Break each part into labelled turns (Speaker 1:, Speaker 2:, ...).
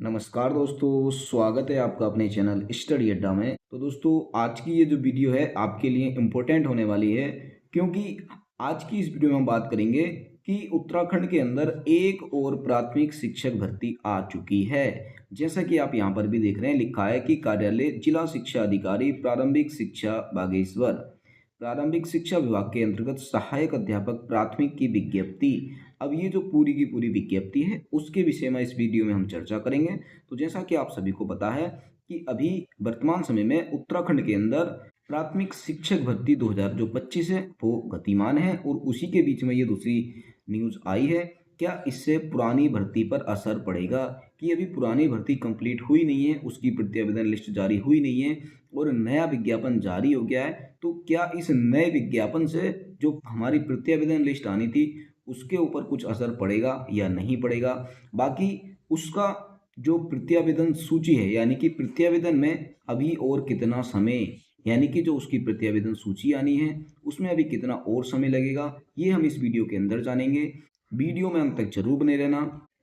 Speaker 1: नमस्कार दोस्तों, स्वागत है आपका अपने चैनल स्टडी अड्डा में। तो दोस्तों, आज की ये जो वीडियो है आपके लिए इम्पोर्टेंट होने वाली है, क्योंकि आज की इस वीडियो में हम बात करेंगे कि उत्तराखंड के अंदर एक और प्राथमिक शिक्षक भर्ती आ चुकी है। जैसा कि आप यहाँ पर भी देख रहे हैं, लिखा है कि कार्यालय जिला शिक्षा अधिकारी प्रारंभिक शिक्षा बागेश्वर, प्रारंभिक शिक्षा विभाग के अंतर्गत सहायक अध्यापक प्राथमिक की विज्ञप्ति। अब ये जो पूरी की पूरी विज्ञप्ति है उसके विषय में इस वीडियो में हम चर्चा करेंगे। तो जैसा कि आप सभी को पता है कि अभी वर्तमान समय में उत्तराखंड के अंदर प्राथमिक शिक्षक भर्ती 2025 है वो गतिमान है, और उसी के बीच में ये दूसरी न्यूज आई है। क्या इससे पुरानी भर्ती पर असर पड़ेगा? कि अभी पुरानी भर्ती कंप्लीट हुई नहीं है, उसकी प्रत्यावेदन लिस्ट जारी हुई नहीं है और नया विज्ञापन जारी हो गया है। तो क्या इस नए विज्ञापन से जो हमारी प्रत्यावेदन लिस्ट आनी थी उसके ऊपर कुछ असर पड़ेगा या नहीं पड़ेगा? बाकी उसका जो प्रत्यावेदन सूची है, यानी कि प्रत्यावेदन में अभी और कितना समय, यानी कि जो उसकी प्रत्यावेदन सूची आनी है उसमें अभी कितना और समय लगेगा, ये हम इस वीडियो के अंदर जानेंगे। वीडियो में अंत तक जरूर बने रहना।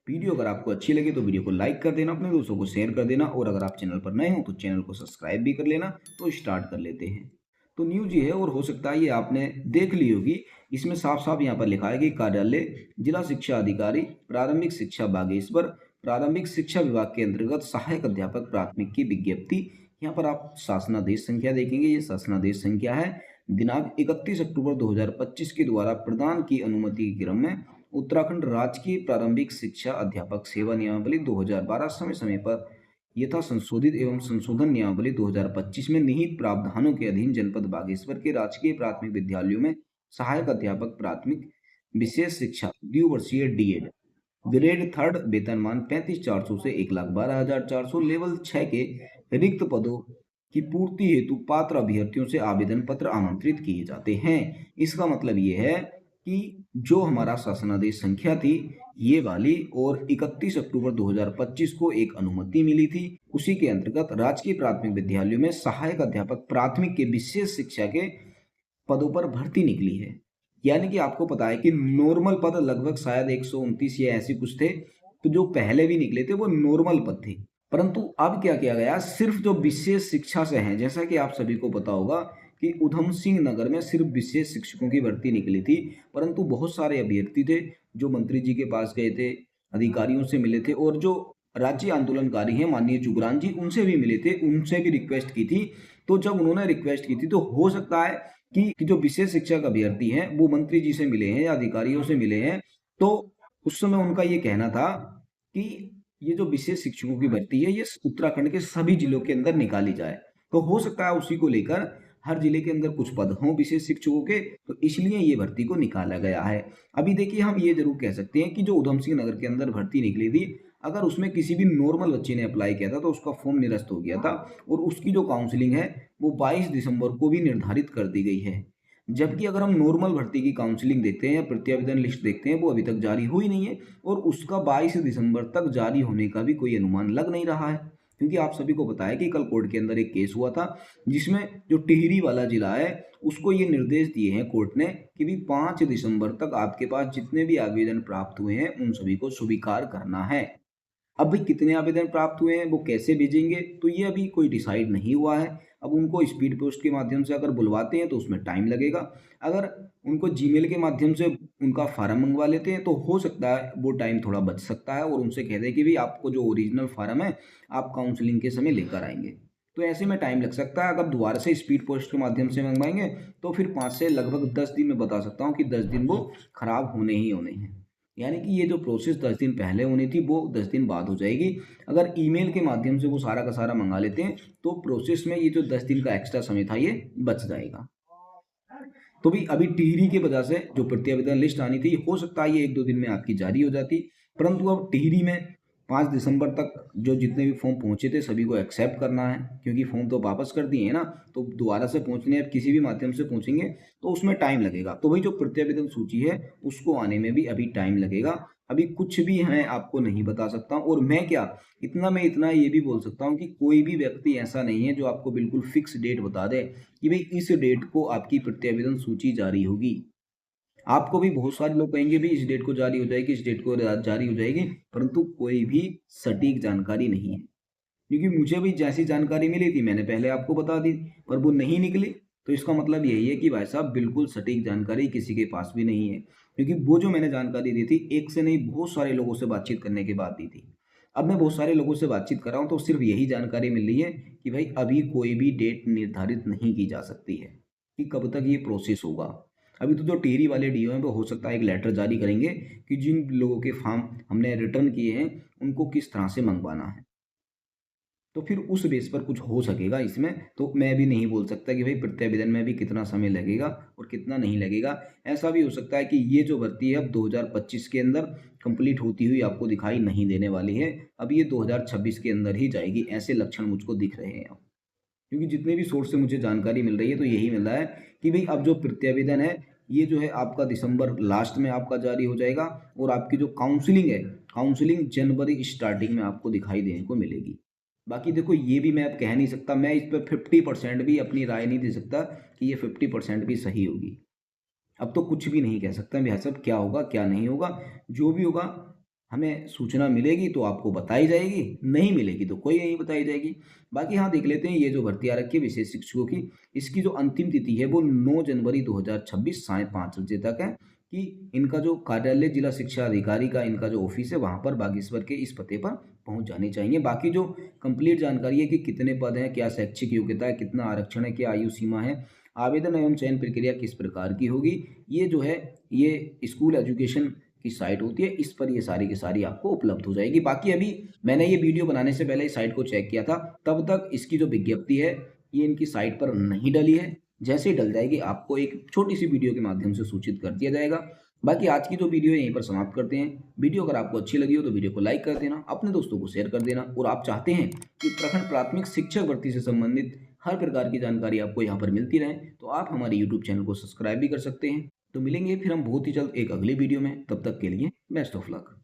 Speaker 1: वीडियो अगर आपको अच्छी लगे तो वीडियो को लाइक कर देना, अपने दोस्तों को शेयर कर देना, और अगर आप चैनल पर नए हो तो चैनल को सब्सक्राइब भी कर लेना। तो स्टार्ट कर लेते हैं। तो न्यूज ये है, और हो सकता है ये आपने देख ली होगी। इसमें साफ साफ यहाँ पर लिखा है कि कार्यालय जिला शिक्षा अधिकारी प्रारंभिक शिक्षा बागेश्वर, प्रारंभिक शिक्षा विभाग के अंतर्गत सहायक अध्यापक प्राथमिक की विज्ञप्ति। यहाँ पर आप शासनादेश संख्या देखेंगे, ये शासनादेश संख्या है दिनांक 31 अक्टूबर 2025 के द्वारा प्रदान की अनुमति के क्रम में उत्तराखंड राजकीय प्रारंभिक शिक्षा अध्यापक सेवा नियमावली 2012 समय समय पर यथा संशोधित एवं संशोधन नियमावली 2025 में निहित प्रावधानों के अधीन जनपद बागेश्वर के राजकीय प्राथमिक विद्यालयों में सहायक अध्यापक प्राथमिक विशेष शिक्षा द्विवर्षीय डीएड ग्रेड थर्ड वेतनमान 35,400 से 1,12,400 लेवल 6 के रिक्त पदों की पूर्ति हेतु पात्र अभ्यर्थियों से आवेदन पत्र आमंत्रित किए जाते हैं। इसका मतलब ये है कि जो हमारा शासनादेश संख्या थी ये वाली, और 31 अक्टूबर 2025 को एक अनुमति मिली थी, उसी के अंतर्गत राजकीय प्राथमिक विद्यालयों में सहायक अध्यापक प्राथमिक के विशेष शिक्षा के पदों पर भर्ती निकली है। यानी कि आपको पता है कि नॉर्मल पद लगभग शायद 129 या ऐसे कुछ थे, तो जो पहले भी निकले थे वो नॉर्मल पद थे। परंतु अब क्या किया गया, सिर्फ जो विशेष शिक्षा से हैं, जैसा कि आप सभी को पता होगा कि उधम सिंह नगर में सिर्फ विशेष शिक्षकों की भर्ती निकली थी, परंतु बहुत सारे अभ्यर्थी थे जो मंत्री जी के पास गए थे, अधिकारियों से मिले थे, और जो राज्य आंदोलनकारी हैं माननीय जुगरान जी, उनसे भी मिले थे, उनसे भी रिक्वेस्ट की थी। तो जब उन्होंने रिक्वेस्ट की थी तो हो सकता है कि जो विशेष शिक्षक अभ्यर्थी हैं वो मंत्री जी से मिले हैं या अधिकारियों से मिले हैं, तो उस समय उनका ये कहना था कि ये जो विशेष शिक्षकों की भर्ती है ये उत्तराखंड के सभी जिलों के अंदर निकाली जाए। तो हो सकता है उसी को लेकर हर जिले के अंदर कुछ पद हों विशेष शिक्षकों के, तो इसलिए ये भर्ती को निकाला गया है। अभी देखिए, हम ये जरूर कह सकते हैं कि जो उधम सिंह नगर के अंदर भर्ती निकली थी, अगर उसमें किसी भी नॉर्मल बच्चे ने अप्लाई किया था तो उसका फॉर्म निरस्त हो गया था, और उसकी जो काउंसलिंग है वो 22 दिसंबर को भी निर्धारित कर दी गई है। जबकि अगर हम नॉर्मल भर्ती की काउंसलिंग देखते हैं या प्रत्यावेदन लिस्ट देखते हैं, वो अभी तक जारी हुई नहीं है, और उसका 22 दिसंबर तक जारी होने का भी कोई अनुमान लग नहीं रहा है। क्योंकि आप सभी को पता है कि कल कोर्ट के अंदर एक केस हुआ था जिसमें जो टिहरी वाला जिला है उसको ये निर्देश दिए हैं कोर्ट ने कि भी 5 दिसंबर तक आपके पास जितने भी आवेदन प्राप्त हुए हैं उन सभी को स्वीकार करना है। अब भाई कितने आवेदन प्राप्त हुए हैं, वो कैसे भेजेंगे, तो ये अभी कोई डिसाइड नहीं हुआ है। अब उनको स्पीड पोस्ट के माध्यम से अगर बुलवाते हैं तो उसमें टाइम लगेगा। अगर उनको जीमेल के माध्यम से उनका फार्म मंगवा लेते हैं तो हो सकता है वो टाइम थोड़ा बच सकता है, और उनसे कह दें कि भाई आपको जो ओरिजिनल फार्म है आप काउंसलिंग के समय लेकर आएंगे। तो ऐसे में टाइम लग सकता है। अगर दोबारा से स्पीड पोस्ट के माध्यम से मंगवाएंगे तो फिर 5 से लगभग 10 दिन में बता सकता हूँ कि 10 दिन वो खराब होने ही होने हैं। यानी कि ये जो प्रोसेस 10 दिन पहले होनी थी वो 10 दिन बाद हो जाएगी। अगर ईमेल के माध्यम से वो सारा का सारा मंगा लेते हैं तो प्रोसेस में ये जो 10 दिन का एक्स्ट्रा समय था ये बच जाएगा। तो भी अभी टिहरी की वजह से जो प्रत्यावेदन लिस्ट आनी थी हो सकता है ये 1-2 दिन में आपकी जारी हो जाती, परंतु अब टिहरी में 5 दिसंबर तक जो जितने भी फॉर्म पहुंचे थे सभी को एक्सेप्ट करना है, क्योंकि फॉर्म तो वापस कर दिए हैं ना, तो दोबारा से पहुंचने अब किसी भी माध्यम से पहुंचेंगे तो उसमें टाइम लगेगा। तो वही जो प्रत्यावेदन सूची है उसको आने में भी अभी टाइम लगेगा। अभी कुछ भी मैं आपको नहीं बता सकता हूँ, और मैं इतना ये भी बोल सकता हूँ कि कोई भी व्यक्ति ऐसा नहीं है जो आपको बिल्कुल फिक्स डेट बता दे कि भाई इस डेट को आपकी प्रत्यावेदन सूची जारी होगी। आपको भी बहुत सारे लोग कहेंगे भी इस डेट को जारी हो जाएगी, इस डेट को जारी हो जाएगी, परंतु कोई भी सटीक जानकारी नहीं है। क्योंकि मुझे भी जैसी जानकारी मिली थी मैंने पहले आपको बता दी, पर वो नहीं निकली। तो इसका मतलब यही है कि भाई साहब बिल्कुल सटीक जानकारी किसी के पास भी नहीं है, क्योंकि वो जो मैंने जानकारी दी थी एक से नहीं बहुत सारे लोगों से बातचीत करने के बाद दी थी। अब मैं बहुत सारे लोगों से बातचीत कर रहा हूँ तो सिर्फ यही जानकारी मिल रही है कि भाई अभी कोई भी डेट निर्धारित नहीं की जा सकती है कि कब तक ये प्रोसेस होगा। अभी तो जो टिहरी वाले डीओ हैं वो हो सकता है एक लेटर जारी करेंगे कि जिन लोगों के फॉर्म हमने रिटर्न किए हैं उनको किस तरह से मंगवाना है, तो फिर उस बेस पर कुछ हो सकेगा इसमें। तो मैं भी नहीं बोल सकता कि भाई प्रत्यावेदन में भी कितना समय लगेगा और कितना नहीं लगेगा। ऐसा भी हो सकता है कि ये जो भर्ती है अब 2025 के अंदर कंप्लीट होती हुई आपको दिखाई नहीं देने वाली है, अब ये 2026 के अंदर ही जाएगी, ऐसे लक्षण मुझको दिख रहे हैं अब। क्योंकि जितने भी सोर्स से मुझे जानकारी मिल रही है तो यही मिल रहा है कि भाई अब जो प्रत्यावेदन है ये जो है आपका दिसंबर लास्ट में आपका जारी हो जाएगा, और आपकी जो काउंसलिंग है, काउंसलिंग जनवरी स्टार्टिंग में आपको दिखाई देने को मिलेगी। बाकी देखो ये भी मैं अब कह नहीं सकता, मैं इस पर 50% भी अपनी राय नहीं दे सकता कि ये 50% भी सही होगी। अब तो कुछ भी नहीं कह सकता भैया साहब क्या होगा क्या नहीं होगा। जो भी होगा हमें सूचना मिलेगी तो आपको बताई जाएगी, नहीं मिलेगी तो कोई नहीं बताई जाएगी। बाकी हाँ देख लेते हैं ये जो भर्ती आ रखी है विशेष शिक्षकों की, इसकी जो अंतिम तिथि है वो 9 जनवरी 2026 5:30 तक है, कि इनका जो कार्यालय जिला शिक्षा अधिकारी का इनका जो ऑफिस है वहाँ पर बागेश्वर के इस पते पर पहुँच जाने चाहिए। बाकी जो कंप्लीट जानकारी है कि कितने पद हैं, क्या शैक्षिक योग्यता है, कितना आरक्षण है, क्या आयु सीमा है, आवेदन एवं चयन प्रक्रिया किस प्रकार की होगी, ये जो है ये स्कूल एजुकेशन की साइट होती है, इस पर ये सारी की सारी आपको उपलब्ध हो जाएगी। बाकी अभी मैंने ये वीडियो बनाने से पहले इस साइट को चेक किया था, तब तक इसकी जो विज्ञप्ति है ये इनकी साइट पर नहीं डली है। जैसे ही डल जाएगी आपको एक छोटी सी वीडियो के माध्यम से सूचित कर दिया जाएगा। बाकी आज की जो वीडियो है यहीं पर समाप्त करते हैं। वीडियो अगर आपको अच्छी लगी हो तो वीडियो को लाइक कर देना, अपने दोस्तों को शेयर कर देना, और आप चाहते हैं कि उत्तराखंड प्राथमिक शिक्षक भर्ती से संबंधित हर प्रकार की जानकारी आपको यहाँ पर मिलती रहे तो आप हमारे यूट्यूब चैनल को सब्सक्राइब भी कर सकते हैं। तो मिलेंगे फिर हम बहुत ही जल्द एक अगली वीडियो में, तब तक के लिए बेस्ट ऑफ लक।